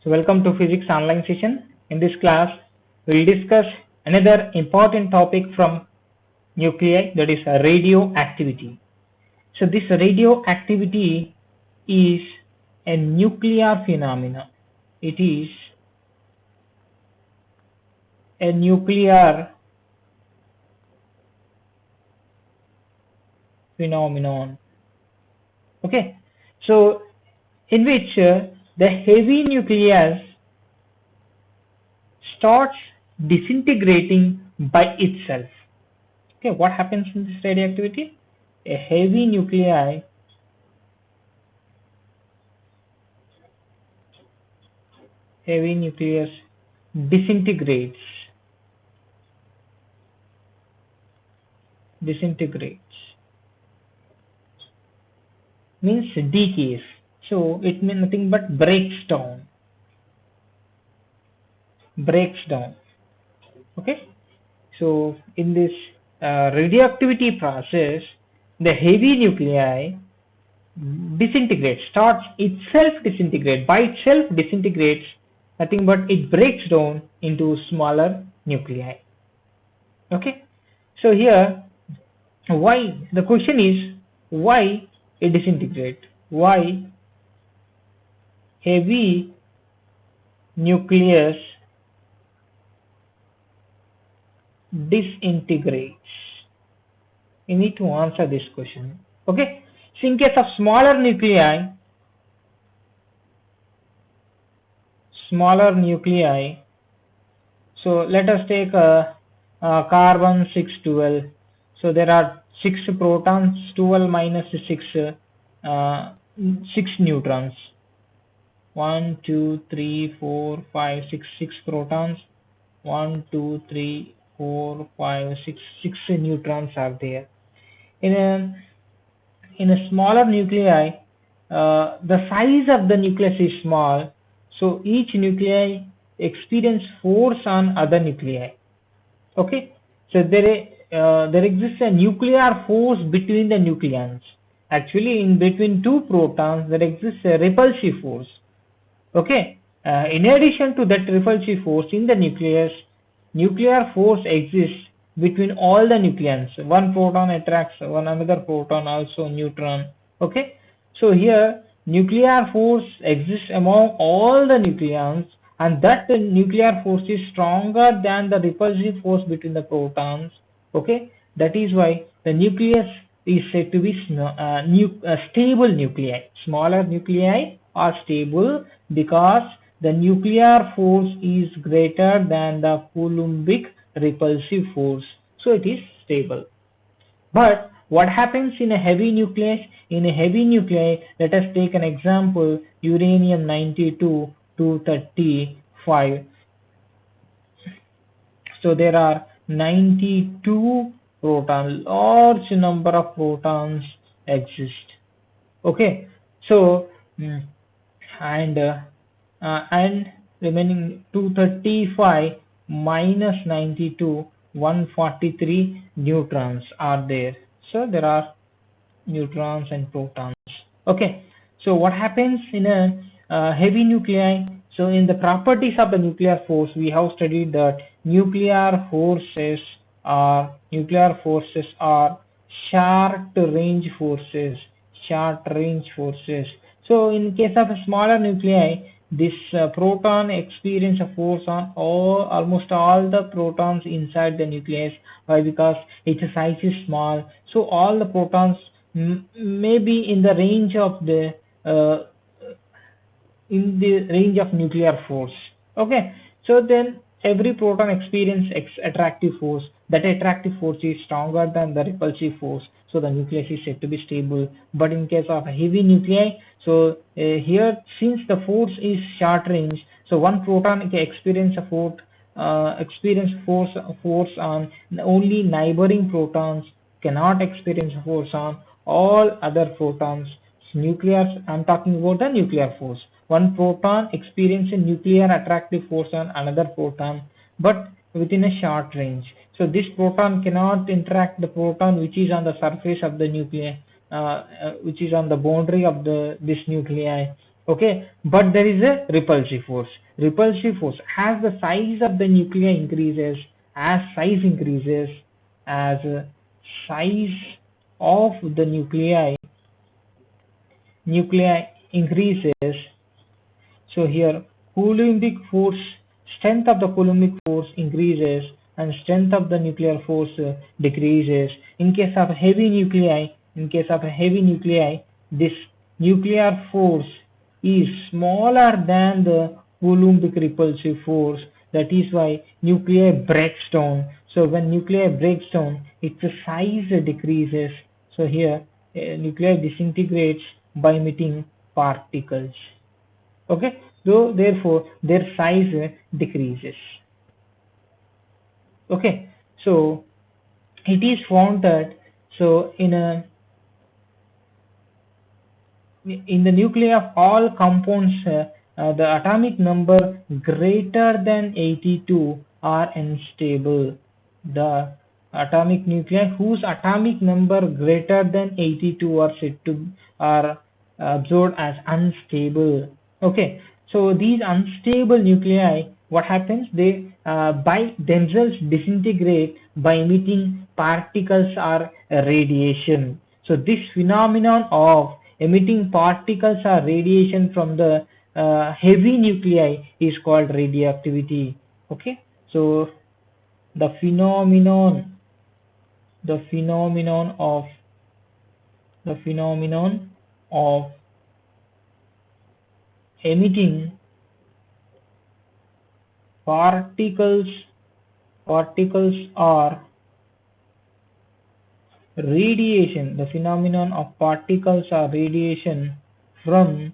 So welcome to physics online session. In this class, we will discuss another important topic from nuclei, that is radioactivity. So this radioactivity is a nuclear phenomena. It is a nuclear phenomenon. Okay, so in which the heavy nucleus starts disintegrating by itself. Okay, what happens in this radioactivity? A heavy nucleus disintegrates means decays. So it means nothing but breaks down. Okay, so in this radioactivity process, the heavy nuclei by itself disintegrates, nothing but it breaks down into smaller nuclei. Okay, so here why the question is why it disintegrate, why heavy nucleus disintegrates. You need to answer this question. Okay, so in case of smaller nuclei, so let us take a carbon 612. So there are 6 protons, 12 minus 6 neutrons. 1 2 3 4 5 6 protons. 1 2 3 4 5 6 neutrons are there. In a smaller nuclei, the size of the nucleus is small, so each nuclei experience force on other nuclei. Okay, so there exists a nuclear force between the nucleons. Actually, in between two protons, there exists a repulsive force. Okay, in addition to that repulsive force in the nucleus, nuclear force exists between all the nucleons. One proton attracts one another proton, also neutron. Okay, so here nuclear force exists among all the nucleons, and that the nuclear force is stronger than the repulsive force between the protons. Okay, that is why the nucleus is said to be stable nuclei. Smaller nuclei are stable because the nuclear force is greater than the Coulombic repulsive force, so it is stable. But what happens in a heavy nucleus? In a heavy nuclei, let us take an example, uranium 92 235. So there are 92 protons, large number of protons exist. Okay, so and remaining 235 minus 92, 143 neutrons are there. So there are neutrons and protons. Okay, so what happens in a heavy nuclei? So in the properties of the nuclear force, we have studied that nuclear forces are short range forces. So in case of a smaller nuclei, this proton experience a force on almost all the protons inside the nucleus. Why? Because its size is small, so all the protons may be in the range of nuclear force. Okay, so then every proton experience attractive force. That attractive force is stronger than the repulsive force, so the nucleus is said to be stable. But in case of a heavy nuclei, so here, since the force is short range, so one proton can experience force on only neighboring protons, cannot experience force on all other protons. I'm talking about the nuclear force. One proton experiences a nuclear attractive force on another proton, but within a short range. So this proton cannot interact the proton which is on the surface of the nuclei, which is on the boundary of this nuclei. Okay, but there is a repulsive force. Repulsive force, as the size of the nuclei increases, as size increases, as size of the nuclei increases. So here Coulombic force, strength of the Coulombic force increases and strength of the nuclear force decreases. In case of heavy nuclei, this nuclear force is smaller than the Coulombic repulsive force. That is why nuclei breaks down. So when nuclei breaks down, its size decreases. So here nuclei disintegrates by emitting particles. Okay, so therefore their size decreases. Okay, so it is found that so in the nuclei of all compounds, the atomic number greater than 82 are unstable. The atomic nuclei whose atomic number greater than 82 are said to are observed as unstable. Okay, so these unstable nuclei, what happens? They by themselves disintegrate by emitting particles or radiation. So this phenomenon of emitting particles or radiation from the heavy nuclei is called radioactivity. Okay, so the phenomenon of the phenomenon of emitting particles or radiation, the phenomenon of particles or radiation from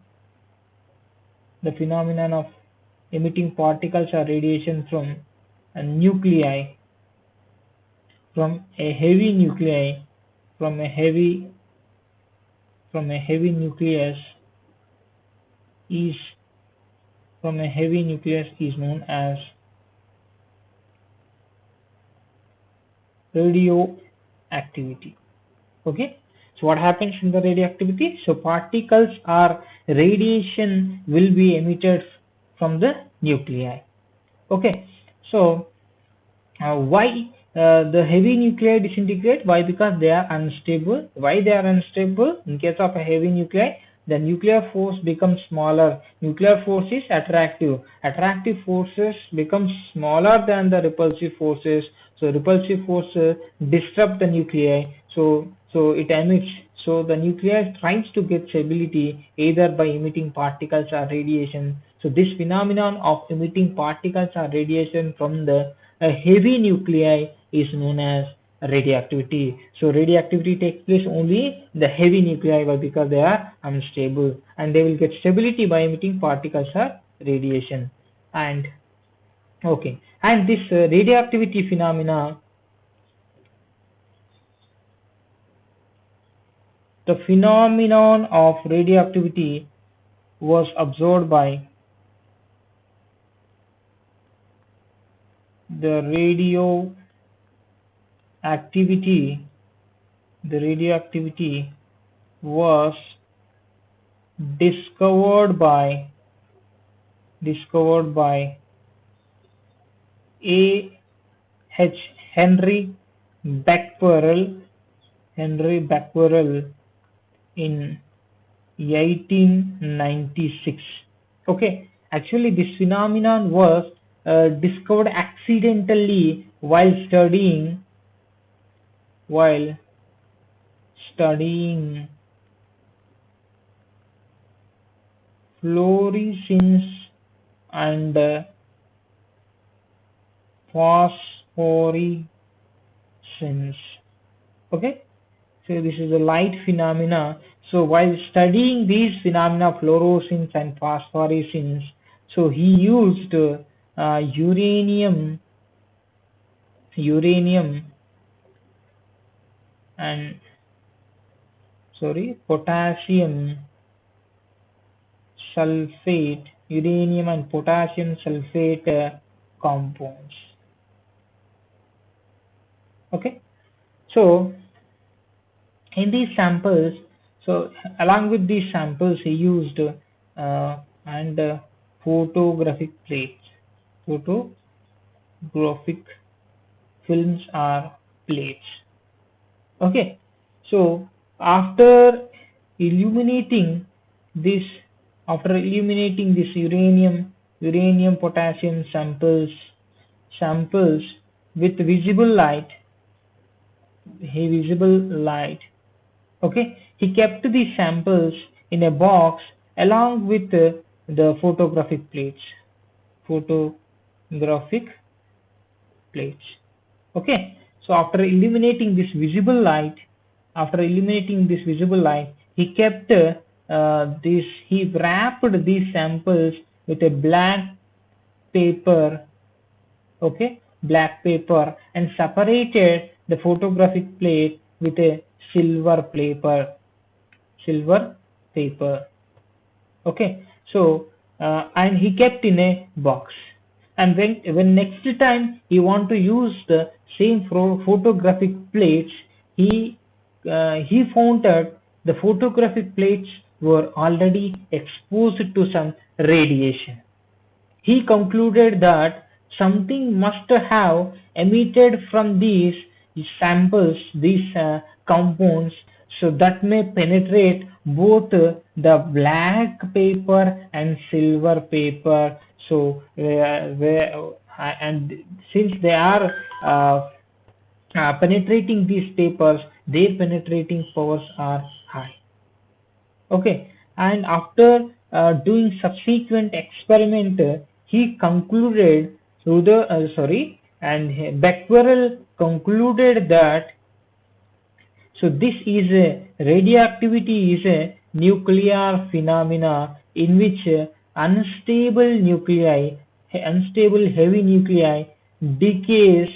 the phenomenon of emitting particles or radiation from a nuclei, from a heavy nuclei, from a heavy nucleus is known as radioactivity. Okay, so what happens in the radioactivity? So particles or radiation will be emitted from the nuclei. Okay, so why the heavy nuclei disintegrate? Why? Because they are unstable. Why they are unstable? In case of a heavy nuclei, the nuclear force becomes smaller. Nuclear force is attractive. Attractive forces become smaller than the repulsive forces. So repulsive force disrupt the nuclei. So it emits. So the nucleus tries to get stability either by emitting particles or radiation. So this phenomenon of emitting particles or radiation from the heavy nuclei is known as radioactivity. So radioactivity takes place only in the heavy nuclei because they are unstable and they will get stability by emitting particles or radiation. And okay, and this radioactivity phenomena, the phenomenon of radioactivity was observed by the radioactivity the radioactivity was discovered by A. H. Henry Becquerel in 1896. Okay, actually this phenomenon was discovered accidentally while studying fluorescence and phosphorescence. Okay, so this is a light phenomena. So while studying these phenomena, fluorescence and phosphorescence, so he used uranium and potassium sulfate, uranium and potassium sulfate compounds. Okay, so in these samples, so along with these samples, he used and photographic plates. Photographic films are plates. Okay, so after illuminating this, uranium potassium samples with visible light. Okay, he kept the samples in a box along with the photographic plates. Okay, so after illuminating this visible light, he wrapped these samples with a paper, black paper, and separated the photographic plate with a silver paper, silver paper. Okay, so and he kept in a box. And when next time he want to use the same photographic plates, he found that the photographic plates were already exposed to some radiation. He concluded that something must have emitted from these samples, these compounds, so that may penetrate both the black paper and silver paper. So, and since they are penetrating these papers, their penetrating powers are high. Okay, and after doing subsequent experiment, he concluded through the Becquerel concluded that this is a radioactivity is a nuclear phenomena in which unstable heavy nuclei decays.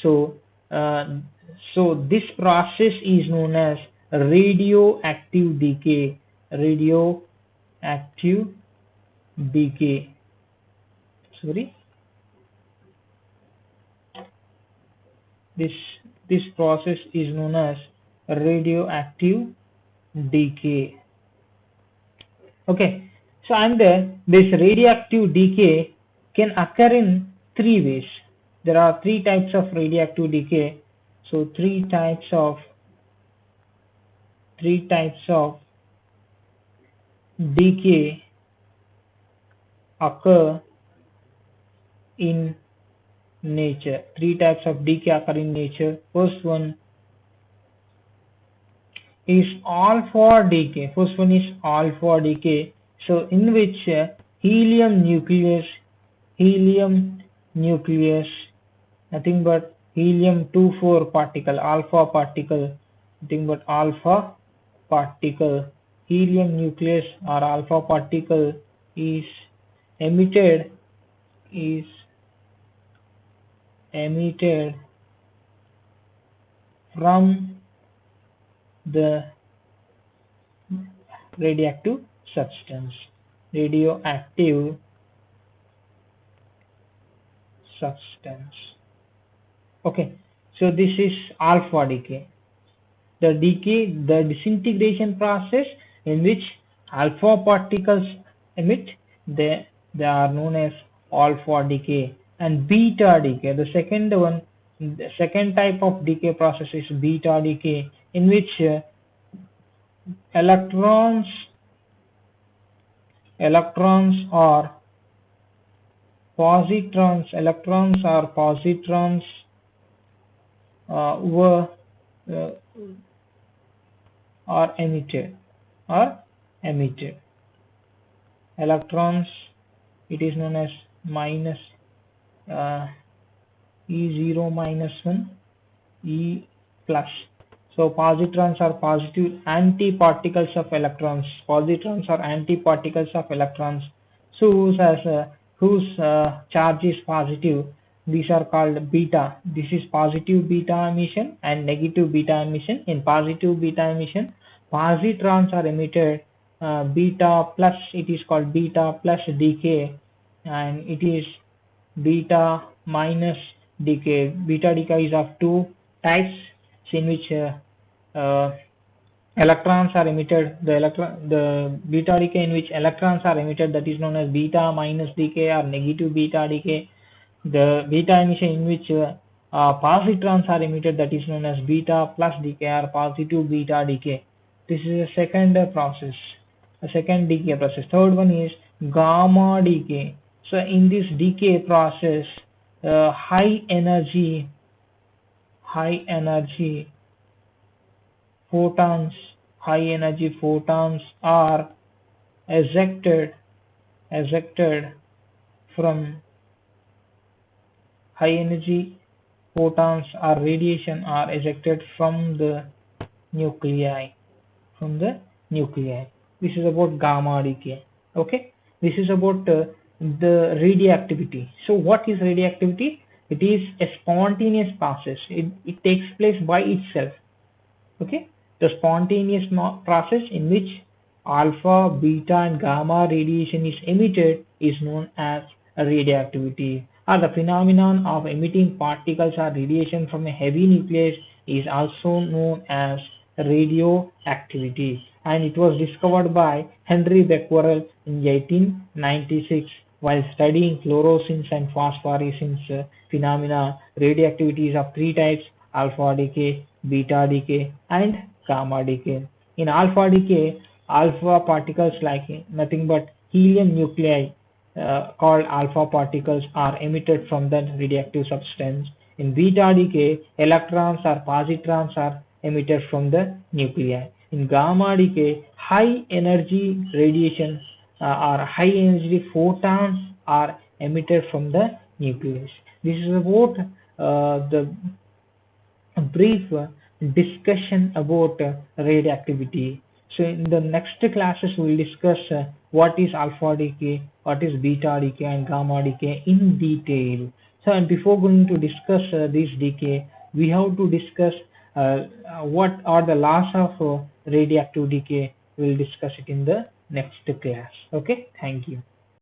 So, uh, this process is known as radioactive decay. Radioactive decay. Sorry, this this process is known as radioactive decay. Okay, so and this radioactive decay can occur in three ways. There are three types of radioactive decay. So three types of decay occur in nature. Three types of decay occur in nature. First one is alpha decay. First one is alpha decay. So in which helium nucleus, nothing but helium-24 particle, alpha particle, nothing but alpha particle, helium nucleus or alpha particle is emitted is emitted from the radioactive substance. Radioactive substance. Okay, so this is alpha decay. The disintegration process in which alpha particles emit, they are known as alpha decay. And beta decay, the second type of decay process is beta decay, in which electrons or positrons were uh, are emitted. Electrons, it is known as minus uh, E0 minus 1, E plus. So positrons are positive antiparticles of electrons. Positrons are antiparticles of electrons. So whose charge is positive. These are called beta. This is positive beta emission and negative beta emission. In positive beta emission, positrons are emitted. Beta plus, it is called beta plus decay, and it is beta minus decay. Beta decay is of two types, in which Electrons are emitted, the beta decay in which electrons are emitted, that is known as beta minus decay or negative beta decay. The beta emission in which positrons are emitted, that is known as beta plus decay or positive beta decay. This is a second process, a second decay process. Third one is gamma decay. So in this decay process, uh, high energy high energy photons high energy photons are ejected ejected from high energy photons or radiation are ejected nuclei from the nuclei. This is about gamma decay. Okay, this is about the radioactivity. So what is radioactivity? It is a spontaneous process. It takes place by itself. Okay, the spontaneous process in which alpha, beta, and gamma radiation is emitted is known as radioactivity, or the phenomenon of emitting particles or radiation from a heavy nucleus is also known as radioactivity, and it was discovered by Henry Becquerel in 1896 while studying fluorescence and phosphorescence phenomena. Radioactivity is of three types: alpha decay, beta decay, and gamma decay. In alpha decay, alpha particles like nothing but helium nuclei called alpha particles are emitted from the radioactive substance. In beta decay, electrons or positrons are emitted from the nuclei. In gamma decay, high energy radiation or high energy photons are emitted from the nucleus. This is about the a brief discussion about radioactivity. So in the next classes we will discuss what is alpha decay, what is beta decay and gamma decay in detail. So and before going to discuss this decay, we have to discuss what are the laws of radioactive decay. We will discuss it in the next class. Okay, thank you.